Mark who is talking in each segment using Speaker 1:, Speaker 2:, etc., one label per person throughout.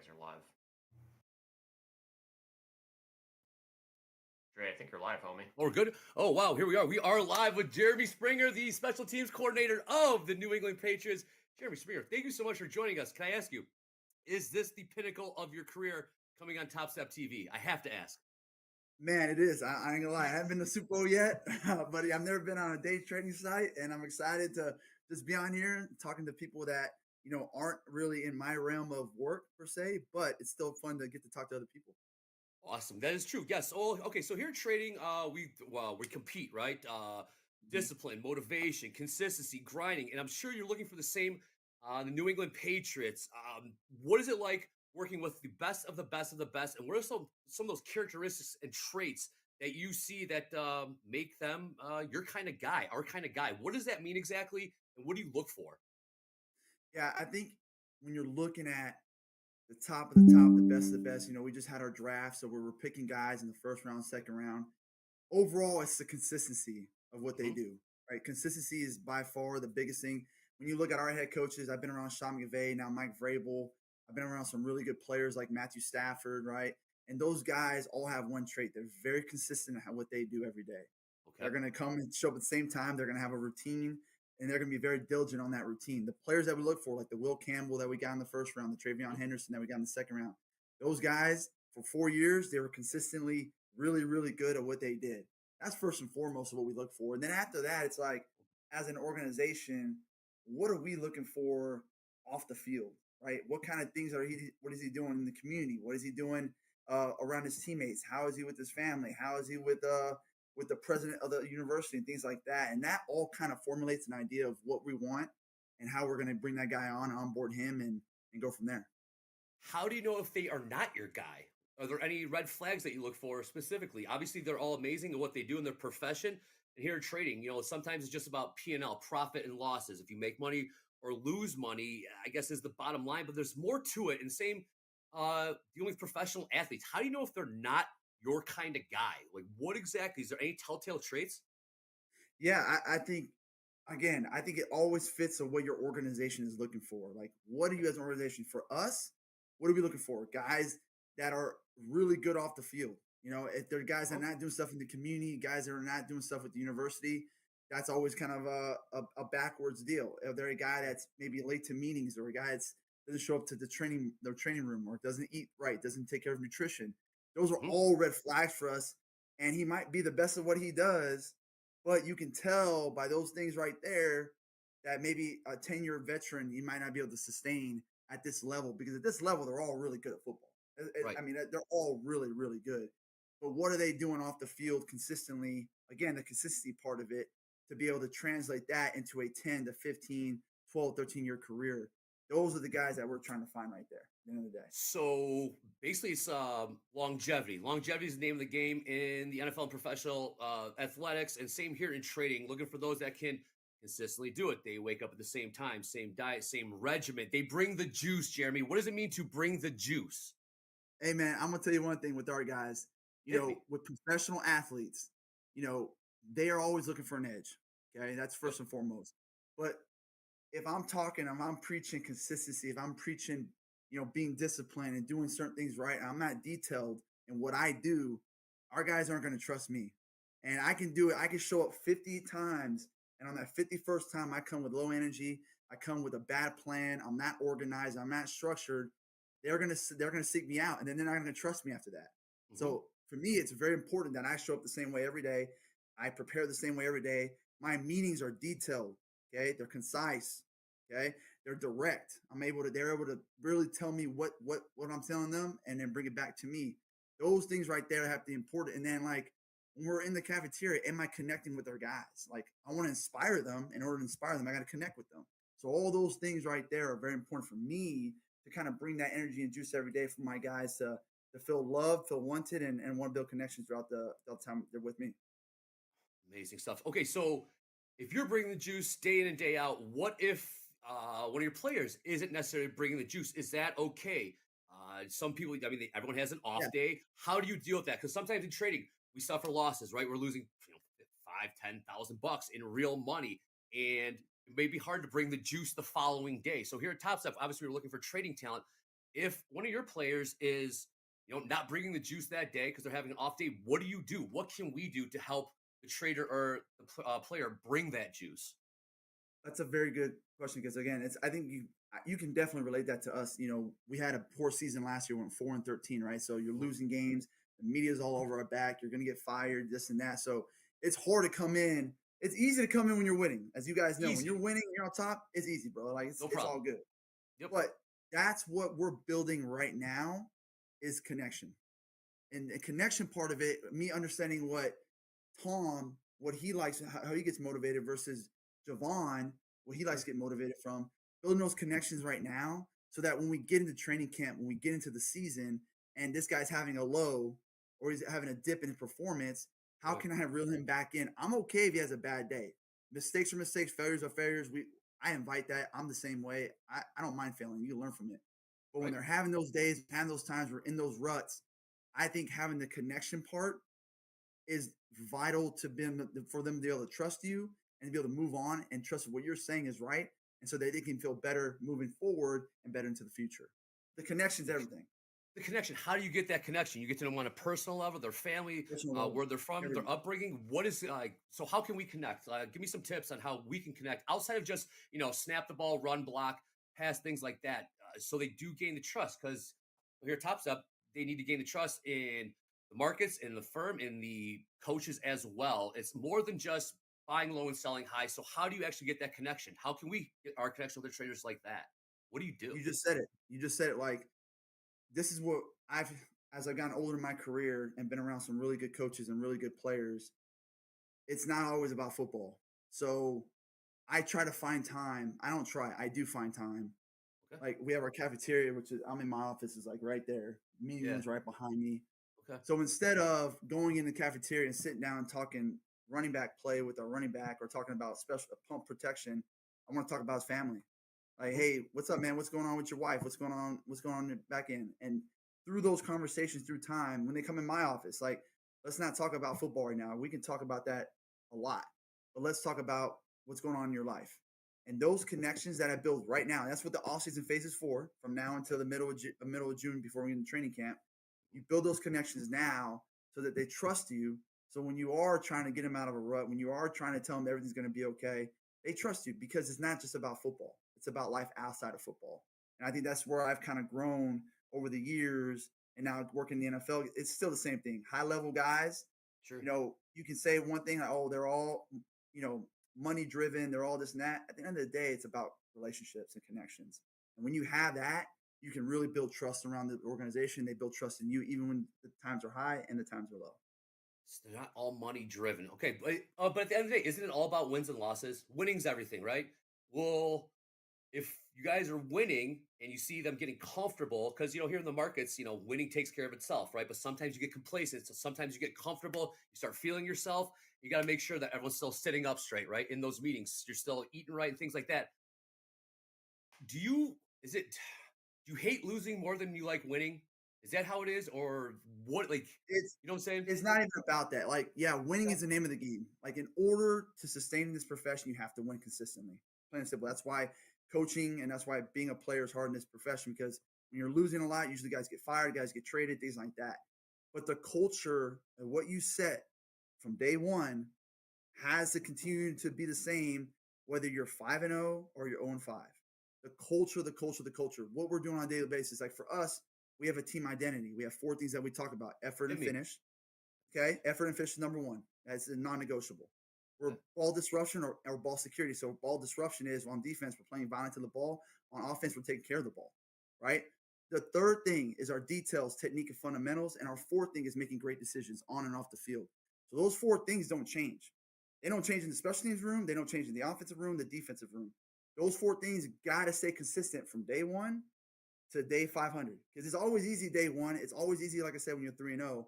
Speaker 1: guys are live. Dre, I think you're live, homie.
Speaker 2: Oh, we're good. Oh, wow. Here we are. We are live with Jeremy Springer, the special teams coordinator of the New England Patriots. Jeremy Springer, thank you so much for joining us. Can I ask you, is this the pinnacle of your career coming on Top Step TV? I have to ask.
Speaker 3: Man, it is. I ain't gonna lie. I haven't been to Super Bowl yet, but I've never been on a day trading site, and I'm excited to just be on here talking to people that aren't really in my realm of work per se, but it's still fun to get to talk to other people.
Speaker 2: Awesome. That is true. Yes. Oh, okay. So here in trading, we compete, right?
Speaker 3: Mhm.
Speaker 2: Discipline, motivation, consistency, grinding, and I'm sure you're looking for the same. The New England Patriots. What is it like working with the best of the best of the best? And what are some of those characteristics and traits that you see that make them your kind of guy, our kind of guy? What does that mean exactly? And what do you look for?
Speaker 3: Yeah, I think when you're looking at the top of the top, the best of the best, we just had our draft, so we were picking guys in the first round, second round. Overall, it's the consistency of what they
Speaker 2: Hmm.
Speaker 3: do, right? Consistency is by far the biggest thing. When you look at our head coaches, I've been around Sean McVay, now Mike Vrabel. I've been around some really good players like Matthew Stafford, right? And those guys all have one trait. They're very consistent at what they do every day. They're
Speaker 2: Okay.
Speaker 3: going to come and show up at the same time. They're going to have a routine, and they're going to be very diligent on that routine. The players that we look for, like the Will Campbell that we got in the first round, the Travion
Speaker 2: Mhm.
Speaker 3: Henderson that we got in the second round, those guys for 4 years, they were consistently really, really good at what they did. That's first and foremost of what we look for. And then after that, it's like, as an organization, what are we looking for off the field, right? What kind of things what is he doing in the community? What is he doing around his teammates? How is he with his family? How is he with the president of the university and things like that? And that all kind of formulates an idea of what we want and how we're going to bring that guy on board him and go from there.
Speaker 2: How do you know if they are not your guy? Are there any red flags that you look for specifically? Obviously, they're all amazing at what they do in their profession. And here in trading, sometimes it's just about P&L, profit and losses. If you make money or lose money, I guess is the bottom line. But there's more to it. And same dealing with professional athletes. How do you know if they're not your kind of guy? Like, what exactly? Is there any telltale traits?
Speaker 3: Yeah, I think again, I think it always fits on what your organization is looking for. Like, what are
Speaker 2: Okay.
Speaker 3: you as an organization? For us, what are we looking for? Guys that are really good off the field. If they're guys that
Speaker 2: Uh-huh.
Speaker 3: are not doing stuff in the community, guys that are not doing stuff with the university, that's always kind of a backwards deal. If they're a guy that's maybe late to meetings or a guy that doesn't show up to their training room or doesn't eat right, doesn't take care of nutrition, those are
Speaker 2: Mhm.
Speaker 3: all red flags for us. And he might be the best of what he does, but you can tell by those things right there that maybe a 10-year veteran you might not be able to sustain at this level, because at this level they're all really good at football.
Speaker 2: Right.
Speaker 3: I mean, they're all really, really good. But what are they doing off the field consistently? Again, the consistency part of it, to be able to translate that into a 10 to 15, 12, 13-year career. Those are the guys that we're trying to find right there at the end of the day.
Speaker 2: So basically, it's longevity. Longevity is the name of the game in the NFL and professional athletics, and same here in trading. Looking for those that can consistently do it. They wake up at the same time, same diet, same regimen. They bring the juice, Jeremy. What does it mean to bring the juice?
Speaker 3: Hey man, I'm gonna tell you one thing with our guys.
Speaker 2: Hit me.
Speaker 3: With professional athletes, you know, they are always looking for an edge. Okay, that's
Speaker 2: Yep.
Speaker 3: first and foremost. But if I'm preaching consistency, if I'm preaching, being disciplined and doing certain things right, I'm not detailed in what I do, our guys aren't going to trust me. And I can do it. I can show up 50 times. And on that 51st time, I come with low energy. I come with a bad plan. I'm not organized. I'm not structured. They're gonna seek me out, and then they're not gonna trust me after that.
Speaker 2: Hmm.
Speaker 3: So for me, it's very important that I show up the same way every day. I prepare the same way every day. My meetings are detailed. Okay, they're concise. Okay, they're direct. They're able to really tell me what I'm telling them, and then bring it back to me. Those things right there have to be important. And then, like, when we're in the cafeteria, am I connecting with our guys? Like, I want to inspire them. In order to inspire them, I got to connect with them. So all those things right there are very important for me to kind of bring that energy and juice every day for my guys to feel loved, feel wanted, and want to build connections throughout the time they're with me.
Speaker 2: Amazing stuff. Okay, so if you're bringing the juice day in and day out, what if one of your players isn't necessarily bringing the juice? Is that okay? Some people, I mean, everyone has an
Speaker 3: Yeah,
Speaker 2: off day. How do you deal with that? Because sometimes in trading, we suffer losses, right? We're losing, five, 10,000 bucks in real money, and it may be hard to bring the juice the following day. So here at Top Step, obviously, we're looking for trading talent. if one of your players is, not bringing the juice that day because they're having an off day, what do you do? What can we do to help the trader or the player bring that juice?
Speaker 3: That's a very good question because again, it's I think you can definitely relate that to us. We had a poor season last year, we went 4-13, right? So you're
Speaker 2: Mhm.
Speaker 3: losing games, the media's all over our back, you're gonna get fired, this and that. So it's hard to come in. It's easy to come in when you're winning, as you guys know. When you're
Speaker 2: Easy,
Speaker 3: winning, you're on top. It's easy, bro. Like
Speaker 2: no
Speaker 3: it's all
Speaker 2: problem.
Speaker 3: good.
Speaker 2: Yep.
Speaker 3: But that's what we're building right now is connection. And the connection part of it, me understanding what he likes, how he gets motivated versus Javon, what he likes
Speaker 2: Sure.
Speaker 3: to get motivated from, building those connections right now so that when we get into training camp, when we get into the season, and this guy's having a low or he's having a dip in his performance, how
Speaker 2: Right.
Speaker 3: can I reel him back in? I'm okay if he has a bad day. Mistakes are mistakes, failures are failures. I invite that. I'm the same way. I don't mind failing. You learn from it. But when
Speaker 2: Right.
Speaker 3: they're having those days, having those times, we're in those ruts. I think having the connection part is vital to be for them to be able to trust you and to be able to move on and trust what you're saying is right, and so that they can feel better moving forward and better into the future. The connection's everything.
Speaker 2: The connection. How do you get that connection? You get to know them on a personal level, their family,
Speaker 3: Personal level,
Speaker 2: where they're from, their
Speaker 3: everything.
Speaker 2: upbringing. What is like? So how can we connect? Give me some tips on how we can connect outside of just snap the ball, run, block, pass, things like that. So they do gain the trust because here Top Step, they need to gain the trust in the markets, in the firm, in the coaches as well. It's more than just buying low and selling high. So how do you actually get that connection? How can we get our connection with the traders like that? What do you do?
Speaker 3: You just said it. You just said it. Like this is what I've as I've gotten older in my career and been around some really good coaches and really good players. It's not always about football. So I try to find time. I don't try. I do find time.
Speaker 2: Okay.
Speaker 3: Like we have our cafeteria, which is I'm in my office is like right there. Meeting
Speaker 2: Yeah.
Speaker 3: room's right behind me.
Speaker 2: Okay.
Speaker 3: So instead of going in the cafeteria and sitting down and talking running back play with our running back or talking about special pump protection, I want to talk about his family. Like,
Speaker 2: Mhm.
Speaker 3: hey, what's up, man? What's going on with your wife? What's going on? What's going on in your back end? And through those conversations, through time, when they come in my office, like, let's not talk about football right now. We can talk about that a lot, but let's talk about what's going on in your life. And those connections that I build right now, that's what the off-season phase is for, from now until the middle of June before we get into training camp. You build those connections now so that they trust you. So when you are trying to get them out of a rut, when you are trying to tell them everything's going to be okay, they trust you because it's not just about football. It's about life outside of football. And I think that's where I've kind of grown over the years. And now working in the NFL, it's still the same thing. High level guys,
Speaker 2: Sure.
Speaker 3: you can say one thing, like, oh, they're all, you know, money driven, they're all this and that. At the end of the day, it's about relationships and connections. And when you have that, you can really build trust around the organization. They build trust in you, even when the times are high and the times are low.
Speaker 2: They're not all money driven. Okay, but at the end of the day, isn't it all about wins and losses? Winning's everything, right? Well, if you guys are winning and you see them getting comfortable, because here in the markets, winning takes care of itself, right? But sometimes you get complacent, so sometimes you get comfortable, you start feeling yourself. You got to make sure that everyone's still sitting up straight, right? In those meetings, you're still eating right and things like that. Do you? Is it? Do you hate losing more than you like winning? Is that how it is, or what? Like,
Speaker 3: It's
Speaker 2: you know what I'm saying?
Speaker 3: it's not even about that. Like, yeah, winning
Speaker 2: Okay.
Speaker 3: is the name of the game. Like, in order to sustain in this profession, you have to win consistently. Plain and simple. That's why coaching and that's why being a player is hard in this profession because when you're losing a lot, usually guys get fired, guys get traded, things like that. But the culture and what you set from day one has to continue to be the same whether you're 5-0 or you're 0-5. The culture, the culture, the culture. What we're doing on a daily basis, like for us, we have a team identity. We have four things that we talk about: effort
Speaker 2: Hit
Speaker 3: and
Speaker 2: me.
Speaker 3: finish. Okay, effort and finish is number one. That's a non-negotiable. We're
Speaker 2: Okay.
Speaker 3: ball disruption or ball security. So ball disruption is on defense, we're playing violent to the ball. On offense, we're taking care of the ball, right? The third thing is our details, technique, and fundamentals. And our fourth thing is making great decisions on and off the field. So those four things don't change. They don't change in the special teams room. They don't change in the offensive room, the defensive room. Those four things got to stay consistent from day one to day 500 because it's always easy day one. It's always easy, like I said, when you're 3-0.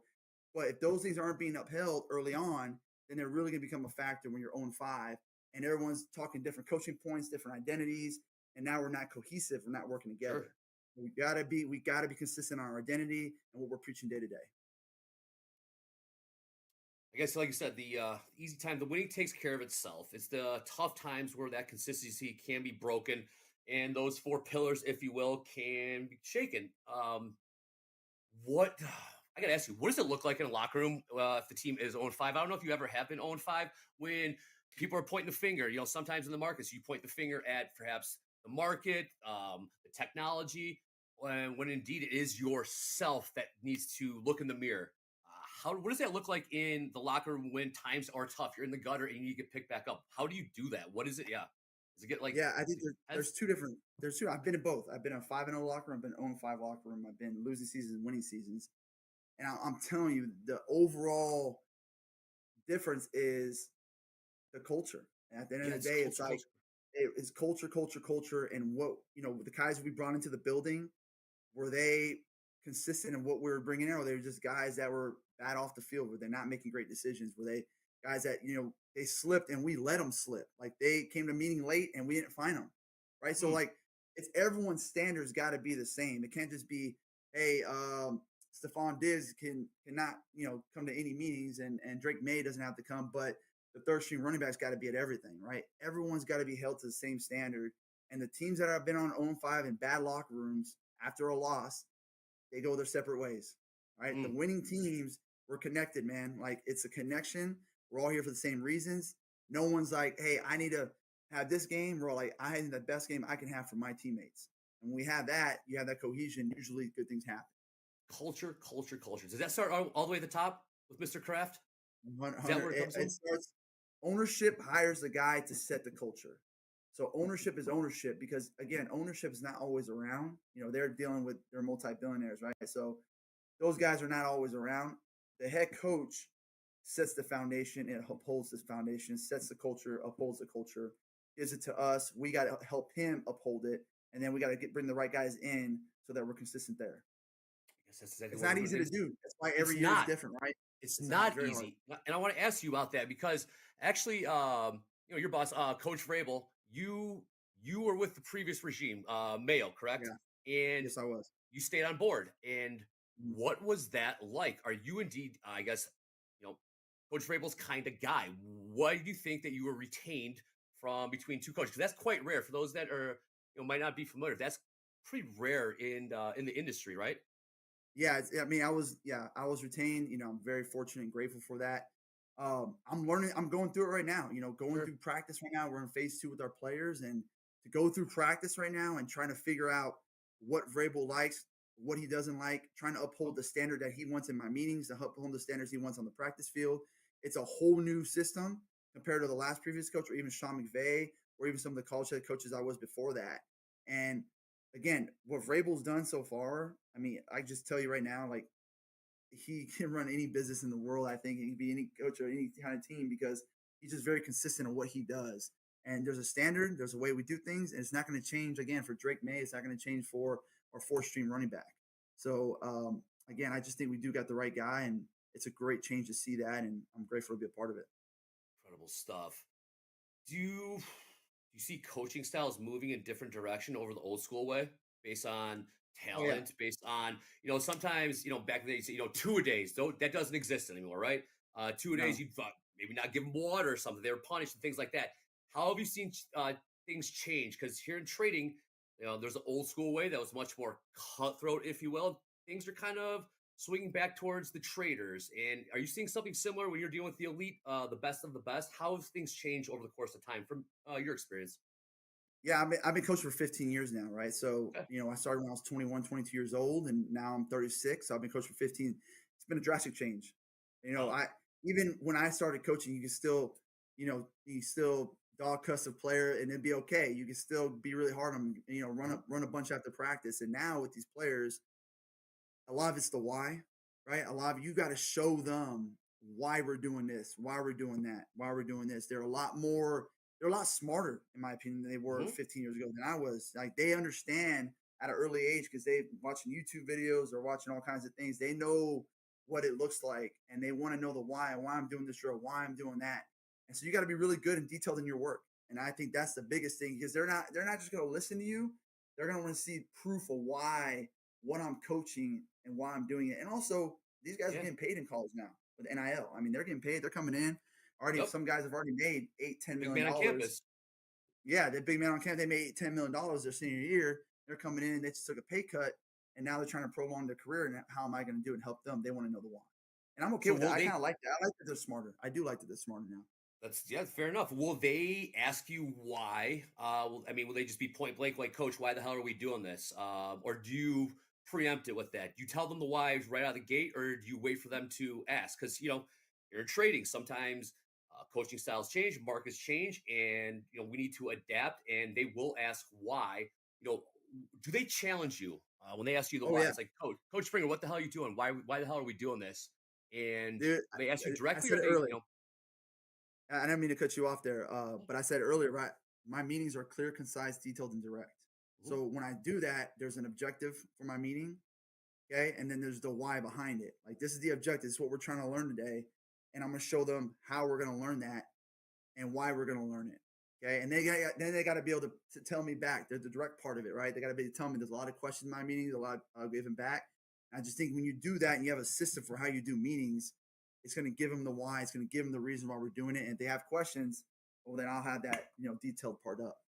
Speaker 3: But if those things aren't being upheld early on, then they're really going to become a factor when you're 0-5 and everyone's talking different coaching points, different identities, and now we're not cohesive. We're not working together.
Speaker 2: Sure.
Speaker 3: We gotta be consistent on our identity and what we're preaching day to day.
Speaker 2: I guess, like you said, the easy time, the winning takes care of itself. It's the tough times where that consistency can be broken. and those four pillars, if you will, can be shaken. What I gotta ask you, what does it look like in a locker room if the team is 0-5? I don't know if you ever have been 0-5 when people are pointing the finger. You know, sometimes in the markets, you point the finger at perhaps the market, the technology, when indeed it is yourself that needs to look in the mirror. What does that look like in the locker room when times are tough? You're in the gutter and you get picked back up. How do you do that? What is it? Yeah, does it get like
Speaker 3: Yeah, I think
Speaker 2: is it
Speaker 3: there's
Speaker 2: intense?
Speaker 3: 2 different there's 2. I've been in both. I've been a 5-0 locker room, I've been 0-5 locker room, I've been losing seasons, winning seasons, and I'm telling you, the overall difference is the culture. And at the end of
Speaker 2: Yeah,
Speaker 3: the
Speaker 2: it's
Speaker 3: day, it's
Speaker 2: culture,
Speaker 3: like
Speaker 2: culture.
Speaker 3: it's culture, culture, culture, and what the guys we brought into the building, were they consistent in what we were bringing in, or they were just guys that were bad off the field? Were they not making great decisions? Were they guys that they slipped and we let them slip? Like they came to meeting late and we didn't find them, right? So
Speaker 2: Hmm.
Speaker 3: like it's everyone's standards got to be the same. It can't just be, hey, Stephon Diggs cannot come to any meetings, and Drake May doesn't have to come, but the third string running back's got to be at everything, right? Everyone's got to be held to the same standard. And the teams that have been on 0-5 in bad locker rooms after a loss, they go their separate ways. Right. The
Speaker 2: Mm.
Speaker 3: winning teams were connected, man. Like it's a connection. We're all here for the same reasons. No one's like, hey, I need to have this game. We're all like, I need the best game I can have for my teammates. And when we have that, you have that cohesion. Usually good things happen.
Speaker 2: Culture, culture, culture. Does that start all the way at the top with Mr. Kraft? Is that
Speaker 3: 100.
Speaker 2: where it
Speaker 3: It,
Speaker 2: comes
Speaker 3: it
Speaker 2: from?
Speaker 3: starts. Ownership hires the guy to set the culture. So ownership is ownership because again, ownership is not always around. They're dealing with their multi-billionaires, right? So those guys are not always around. The head coach sets the foundation and upholds this foundation, sets the culture, upholds the culture, gives it to us. We got to help him uphold it, and then we got to bring the right guys in so that we're consistent there.
Speaker 2: I guess that's exactly
Speaker 3: It's
Speaker 2: what we're
Speaker 3: not
Speaker 2: doing
Speaker 3: easy to
Speaker 2: things.
Speaker 3: do. That's why
Speaker 2: It's
Speaker 3: every year is
Speaker 2: not.
Speaker 3: different, right?
Speaker 2: It's
Speaker 3: It's not
Speaker 2: not
Speaker 3: very hard.
Speaker 2: easy. And I want to ask you about that because actually, your boss, Coach Vrabel, you were with the previous regime, Mayo, correct?
Speaker 3: Yeah.
Speaker 2: And
Speaker 3: Yes, I was.
Speaker 2: you stayed on board. And
Speaker 3: Mhm.
Speaker 2: what was that like? Are you indeed, I guess, you know, Coach Vrabel's kind of guy? Why do you think that you were retained from between two coaches? 'Cause that's quite rare for those that are, might not be familiar. That's pretty rare in the industry, right?
Speaker 3: Yeah, I mean, I was retained. I'm very fortunate and grateful for that. I'm learning. I'm going through it right now. Going
Speaker 2: Sure.
Speaker 3: through practice right now. We're in phase 2 with our players, and to go through practice right now and trying to figure out what Vrabel likes, what he doesn't like, trying to uphold
Speaker 2: Oh,
Speaker 3: the standard that he wants in my meetings, to uphold the standards he wants on the practice field. It's a whole new system compared to the last previous coach, or even Sean McVay, or even some of the college head coaches I was before that. And again, what Vrabel's done so far, I mean, I just tell you right now, like he can run any business in the world. I think he can be any coach or any kind of team because he's just very consistent in what he does. And there's a standard, there's a way we do things, and it's not going to change again for Drake May. It's not going to change for our fourth string running back. So again, I just think we do got the right guy, and it's a great change to see that, and I'm grateful to be a part of it.
Speaker 2: incredible stuff. Do you see coaching styles moving in different direction over the old school way based on
Speaker 3: Oh yeah,
Speaker 2: talent, based on, sometimes, back then, you say, two a days, that doesn't exist anymore, right? Two a days,
Speaker 3: no,
Speaker 2: you thought maybe not give them water or something. They were punished and things like that. How have you seen things change? Because here in trading, there's an old school way that was much more cutthroat, if you will. Things are kind of swinging back towards the traders. And are you seeing something similar when you're dealing with the elite, the best of the best? How have things changed over the course of time from your experience?
Speaker 3: yeah, I've been coaching for 15 years now, right? So,
Speaker 2: Okay.
Speaker 3: I started when I was 21, 22 years old, and now I'm 36. So I've been coaching for 15. It's been a drastic change.
Speaker 2: Wow.
Speaker 3: I even when I started coaching, you can still, you still dog cuss a player and it'd be okay. You can still be really hard on 'em,
Speaker 2: Mhm.
Speaker 3: run a bunch after practice. And now with these players, a lot of it's the why, right? A lot of you got to show them why we're doing this, why we're doing that, why we're doing this. They're a lot smarter, in my opinion, than they were
Speaker 2: Mhm.
Speaker 3: 15 years ago than I was. Like they understand at an early age because they've watching YouTube videos or watching all kinds of things. They know what it looks like and they want to know the why I'm doing this drill, why I'm doing that. And so you got to be really good and detailed in your work. And I think that's the biggest thing because they're not just going to listen to you. They're going to want to see proof of why what I'm coaching and why I'm doing it. And also, these guys are
Speaker 2: Yeah.
Speaker 3: getting paid in college now with NIL. I mean, they're getting paid. They're coming in already.
Speaker 2: Yep.
Speaker 3: Some guys have already made eight, ten
Speaker 2: Big
Speaker 3: million
Speaker 2: man on
Speaker 3: dollars.
Speaker 2: campus.
Speaker 3: Yeah, the big man on campus, they made $10 million their senior year. They're coming in, they just took a pay cut, and now they're trying to prolong their career. And how am I going to do it and help them? They want to know the why, and I'm okay
Speaker 2: So
Speaker 3: with that.
Speaker 2: will
Speaker 3: I kind
Speaker 2: they
Speaker 3: of like that. I like that they're smarter. I do like that they're smarter now.
Speaker 2: That's yeah, fair enough. Will they ask you why? I mean, will they just be point blank like, Coach, why the hell are we doing this? Or do you preempt it with that? Do you tell them the whys right out of the gate, or do you wait for them to ask? Because you're in trading. Sometimes coaching styles change, markets change, and we need to adapt. And they will ask why. You know, do they challenge you when they ask you the
Speaker 3: Oh
Speaker 2: why?
Speaker 3: yeah,
Speaker 2: It's like, Coach Springer, what the hell are you doing? Why the hell are we doing this? And
Speaker 3: dude.
Speaker 2: will they ask you
Speaker 3: I
Speaker 2: directly,
Speaker 3: said
Speaker 2: or
Speaker 3: it
Speaker 2: they,
Speaker 3: earlier. I didn't mean to cut you off there, but I said earlier, right? My meetings are clear, concise, detailed, and direct.
Speaker 2: Mhm.
Speaker 3: So when I do that, there's an objective for my meeting, okay, and then there's the why behind it. Like this is the objective. This is what we're trying to learn today, and I'm gonna show them how we're gonna learn that and why we're going to learn it. Okay. And then they got to be able to tell me back. They're the direct part of it, right? They got to be able to tell me there's a lot of questions in my meetings, a lot of giving back. And I just think when you do that and you have a system for how you do meetings, it's going to give them the why. It's going to give them the reason why we're doing it. And if they have questions, well, then I'll have that, detailed part up.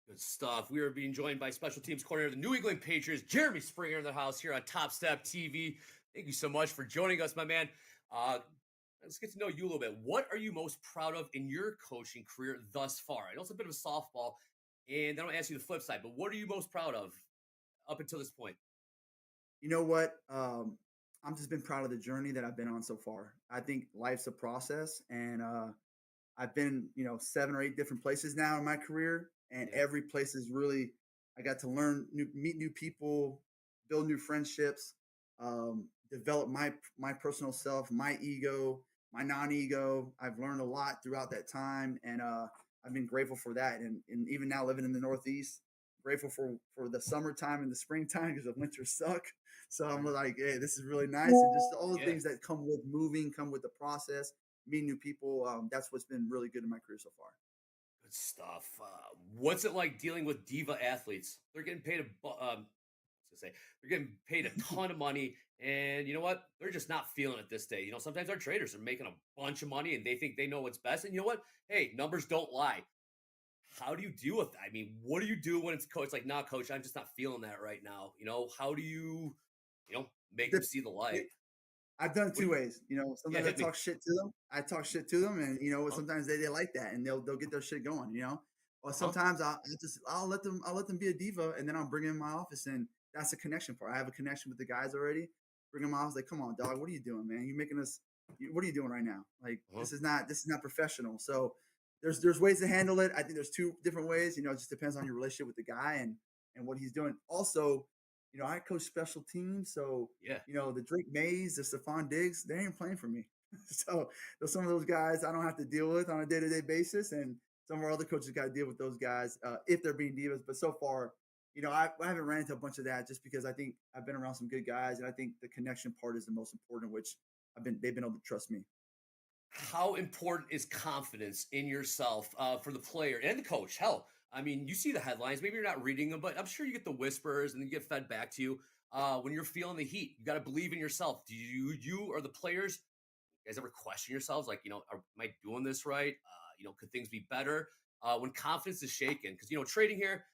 Speaker 2: Good stuff. We are being joined by special teams coordinator of the New England Patriots, Jeremy Springer, in the house here on Top Step TV. Thank you so much for joining us, my man. Uh, let's get to know you a little bit. What are you most proud of in your coaching career thus far? I know it's a bit of a softball, and then I'll ask you the flip side, but what are you most proud of up until this point?
Speaker 3: You know what? I'm just been proud of the journey that I've been on so far. I think life's a process, and I've been, 7 or 8 different places now in my career, and
Speaker 2: Yeah.
Speaker 3: every place is really I got to meet new people, build new friendships, develop my personal self, my ego, my non-ego. I've learned a lot throughout that time, and I've been grateful for that. And even now living in the Northeast, grateful for the summertime and the springtime because the winters suck. So I'm
Speaker 2: Mhm.
Speaker 3: like, hey, this is really nice, and just all the
Speaker 2: Yeah.
Speaker 3: things that come with moving, come with the process, meet new people. That's what's been really good in my career so far.
Speaker 2: Good stuff. What's it like dealing with diva athletes? They're getting paid to say they're getting paid a ton of money, and you know what? They're just not feeling it this day. Sometimes our traders are making a bunch of money, and they think they know what's best. And you know what? Hey, numbers don't lie. How do you deal with that? I mean, what do you do when it's coach like, nah, coach, I'm just not feeling that right now? How do make them
Speaker 3: Dep-
Speaker 2: see the light?
Speaker 3: I've done it
Speaker 2: What do
Speaker 3: two
Speaker 2: you?
Speaker 3: ways.
Speaker 2: Yeah,
Speaker 3: Sometimes I
Speaker 2: hit me.
Speaker 3: talk shit to them. I talk shit to them, and
Speaker 2: Huh?
Speaker 3: sometimes they like that, and they'll get their shit going. Or
Speaker 2: Uh huh.
Speaker 3: sometimes I'll let them be a diva, and then I'll bring them in my office, and that's a connection part. I have a connection with the guys already. Bring them in my office, like, come on, dog, what are you doing, man? You making us? What are you doing right now? Like,
Speaker 2: Uh huh.
Speaker 3: this is not professional. So there's ways to handle it. I think there's two different ways. It just depends on your relationship with the guy and what he's doing. Also, I coach special teams, so
Speaker 2: Yeah.
Speaker 3: the Drake Mays, the Stephon Diggs, they ain't playing for me. So there's some of those guys I don't have to deal with on a day-to-day basis, and some of our other coaches got to deal with those guys if they're being divas. But so far, I haven't ran into a bunch of that just because I think I've been around some good guys, and I think the connection part is the most important, which they've been able to trust me.
Speaker 2: How important is confidence in yourself for the player and the coach? Hell, I mean, you see the headlines. Maybe you're not reading them, but I'm sure you get the whispers and then you get fed back to you when you're feeling the heat. You got to believe in yourself. Do you or the players, you guys ever question yourselves? Like, am I doing this right? Could things be better? When confidence is shaken, because trading here,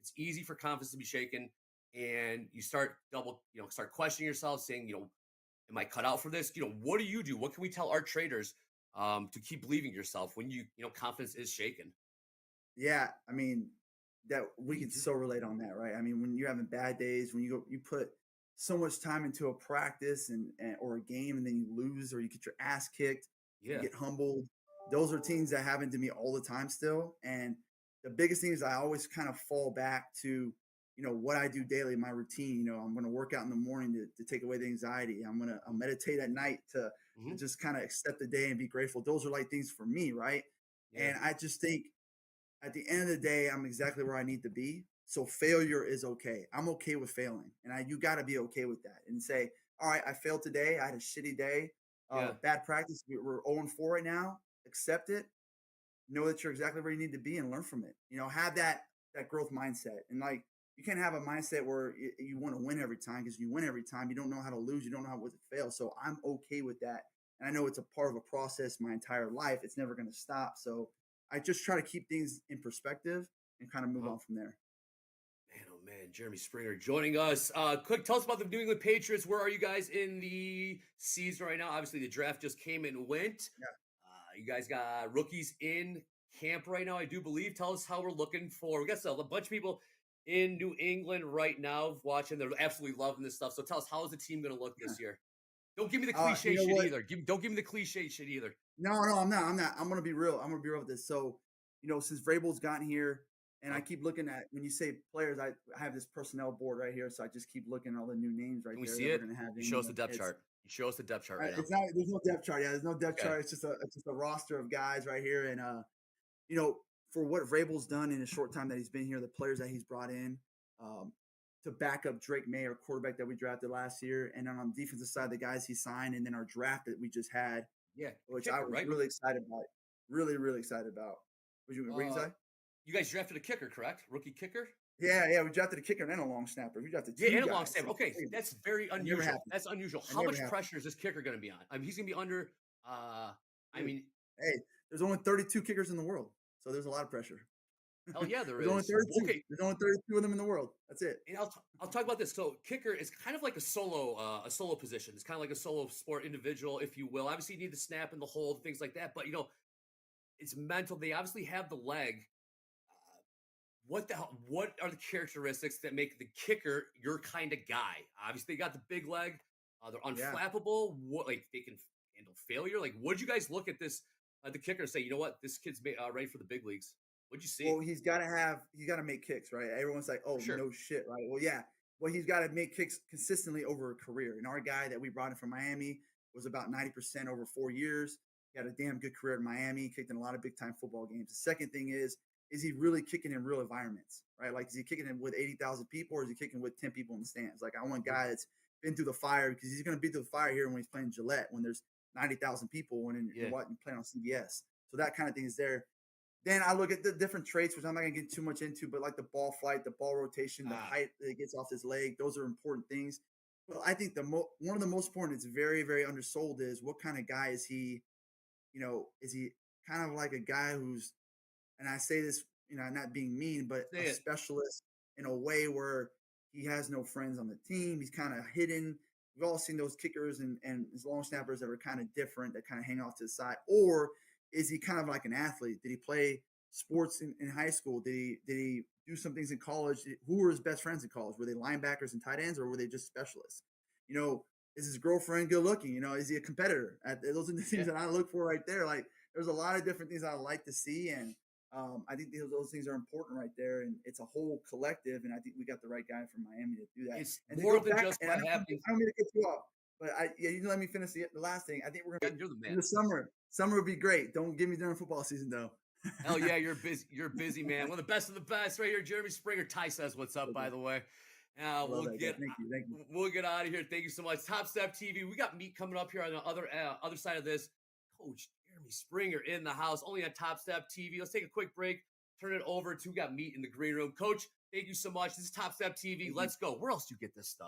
Speaker 2: it's easy for confidence to be shaken, and you start start questioning yourself, saying, am I cut out for this? What do you do? What can we tell our traders to keep believing yourself when confidence is shaken?
Speaker 3: Yeah, I mean, that we can so relate on that, right? I mean, when you're having bad days, when you put so much time into a practice or a game, and then you lose or you get your ass kicked, you
Speaker 2: Yeah.
Speaker 3: get humbled. Those are things that happen to me all the time still. And the biggest thing is I always kind of fall back to, what I do daily, my routine. I'm going to work out in the morning to take away the anxiety. I'll meditate at night to
Speaker 2: Hmm.
Speaker 3: just kind of accept the day and be grateful. Those are like things for me, right?
Speaker 2: Yeah.
Speaker 3: And I just think at the end of the day, I'm exactly where I need to be. So failure is okay. I'm okay with failing, and you got to be okay with that and say, all right, I failed today. I had a shitty day,
Speaker 2: Yeah.
Speaker 3: bad practice. We're 0-4 right now. Accept it. Know that you're exactly where you need to be and learn from it. Have that growth mindset, and like you can't have a mindset where you want to win every time because you win every time. You don't know how to lose. You don't know how to fail. So I'm okay with that, and I know it's a part of a process my entire life. It's never going to stop. So I just try to keep things in perspective and kind of move
Speaker 2: Uh-huh.
Speaker 3: on from there.
Speaker 2: Man, oh man, Jeremy Springer joining us. Quick, tell us about the New England Patriots. Where are you guys in the season right now? Obviously, the draft just came and went.
Speaker 3: Yeah.
Speaker 2: You guys got rookies in camp right now, I do believe. Tell us how we're looking for. We got a bunch of people in New England right now watching. They're absolutely loving this stuff. So tell us, how is the team going to look
Speaker 3: Yeah.
Speaker 2: this year? Don't give me the cliche
Speaker 3: You know
Speaker 2: shit
Speaker 3: what?
Speaker 2: either. Don't give me the cliche shit either.
Speaker 3: No, I'm not. I'm not. I'm gonna be real. I'm gonna be real with this. So, since Vrabel's gotten here, and I
Speaker 2: Uh,
Speaker 3: keep looking at when you say players, I have this personnel board right here. So I just keep looking at all the new names right
Speaker 2: can we
Speaker 3: there
Speaker 2: see
Speaker 3: that we're
Speaker 2: it?
Speaker 3: gonna have
Speaker 2: You
Speaker 3: in.
Speaker 2: show us the depth
Speaker 3: It's
Speaker 2: chart. You show us the depth chart right now.
Speaker 3: it's not. There's no depth chart. Yeah, there's no depth
Speaker 2: Okay.
Speaker 3: chart. It's just a roster of guys right here, and you know, for what Vrabel's done in a short time that he's been here, the players that he's brought in um, to back up Drake May, our quarterback that we drafted last year, and then on the defensive side, the guys he signed, and then our draft that we just had,
Speaker 2: Yeah, the
Speaker 3: which I
Speaker 2: kicker,
Speaker 3: was
Speaker 2: right?
Speaker 3: really excited about. Really, really excited about. What you
Speaker 2: Uh,
Speaker 3: say?
Speaker 2: you guys drafted a kicker, correct? Rookie kicker?
Speaker 3: Yeah, we drafted a kicker and a long snapper. We drafted
Speaker 2: Yeah,
Speaker 3: two
Speaker 2: and a long
Speaker 3: guys.
Speaker 2: snapper. Okay, that's very
Speaker 3: That never
Speaker 2: unusual.
Speaker 3: happened.
Speaker 2: That's unusual.
Speaker 3: That
Speaker 2: How
Speaker 3: never
Speaker 2: much
Speaker 3: happened.
Speaker 2: pressure is this kicker going to be on? I mean, he's going to be under. I
Speaker 3: Dude,
Speaker 2: mean,
Speaker 3: hey, there's only 32 kickers in the world, so there's a lot of pressure.
Speaker 2: hell yeah, there
Speaker 3: There's only
Speaker 2: is.
Speaker 3: 32.
Speaker 2: Okay,
Speaker 3: There's only 32 of them in the world. That's it.
Speaker 2: and I'll talk about this. So, kicker is kind of like a solo position. It's kind of like a solo sport individual, if you will. Obviously, you need the snap and the hold, things like that. But it's mental. They obviously have the leg. What the hell? What are the characteristics that make the kicker your kind of guy? Obviously, they got the big leg. They're
Speaker 3: Yeah.
Speaker 2: unflappable. What, like, they can handle failure? Like, would you guys look at this the kicker and say, you know what, this kid's ready for the big leagues? What'd you see?
Speaker 3: Well, he's got to make kicks, right? Everyone's like,
Speaker 2: For
Speaker 3: oh,
Speaker 2: sure.
Speaker 3: no shit, right? Well, yeah. Well, he's got to make kicks consistently over a career. And our guy that we brought in from Miami was about 90% over 4 years. He had a damn good career in Miami, he kicked in a lot of big time football games. The second thing is he really kicking in real environments, right? Like, is he kicking in with 80,000 people or is he kicking with 10 people in the stands? Like, I want a
Speaker 2: Mhm.
Speaker 3: guy that's been through the fire because he's going to be through the fire here when he's playing Gillette, when there's 90,000 people when you're
Speaker 2: Yeah.
Speaker 3: watching playing on CBS. So that kind of thing is there. Then I look at the different traits, which I'm not going to get too much into, but like the ball flight, the ball rotation, the
Speaker 2: Ah,
Speaker 3: height that it gets off his leg, those are important things. But I think one of the most important, it's very, very undersold, is what kind of guy is he? Is he kind of like a guy who's, and I say this, not being mean, but
Speaker 2: say
Speaker 3: a
Speaker 2: it.
Speaker 3: specialist in a way where he has no friends on the team. He's kind of hidden. We've all seen those kickers and his long snappers that are kind of different, that kind of hang off to the side. Or is he kind of like an athlete? Did he play sports in high school? Did he do some things in college? Who were his best friends in college? Were they linebackers and tight ends, or were they just specialists? You know, is his girlfriend good looking? Is he a competitor? Those are the things
Speaker 2: Yeah.
Speaker 3: that I look for right there. Like, there's a lot of different things I like to see, and I think those things are important right there, and it's a whole collective. And I think we got the right guy from Miami to do that.
Speaker 2: It's
Speaker 3: And to
Speaker 2: more
Speaker 3: go
Speaker 2: than
Speaker 3: back,
Speaker 2: just
Speaker 3: and
Speaker 2: what happens.
Speaker 3: I don't mean to cut you off, but you let me finish the last thing. I think we're
Speaker 2: Yeah,
Speaker 3: gonna
Speaker 2: you're the
Speaker 3: in
Speaker 2: man.
Speaker 3: the summer. Summer would be great. Don't give me during football season though.
Speaker 2: Hell yeah, you're busy. You're busy, man. One of the best right here. Jeremy Springer. Ty says, "What's up?" By the way,
Speaker 3: I love that guy. Thank you. Thank you.
Speaker 2: we'll get out of here. Thank you so much. Top Step TV. We got meat coming up here on the other side of this. Coach Jeremy Springer in the house, only on Top Step TV. Let's take a quick break. Turn it over to, we got meat in the green room. Coach, thank you so much. This is Top Step TV.
Speaker 3: Thank you.
Speaker 2: Let's go. Where else do you get this stuff?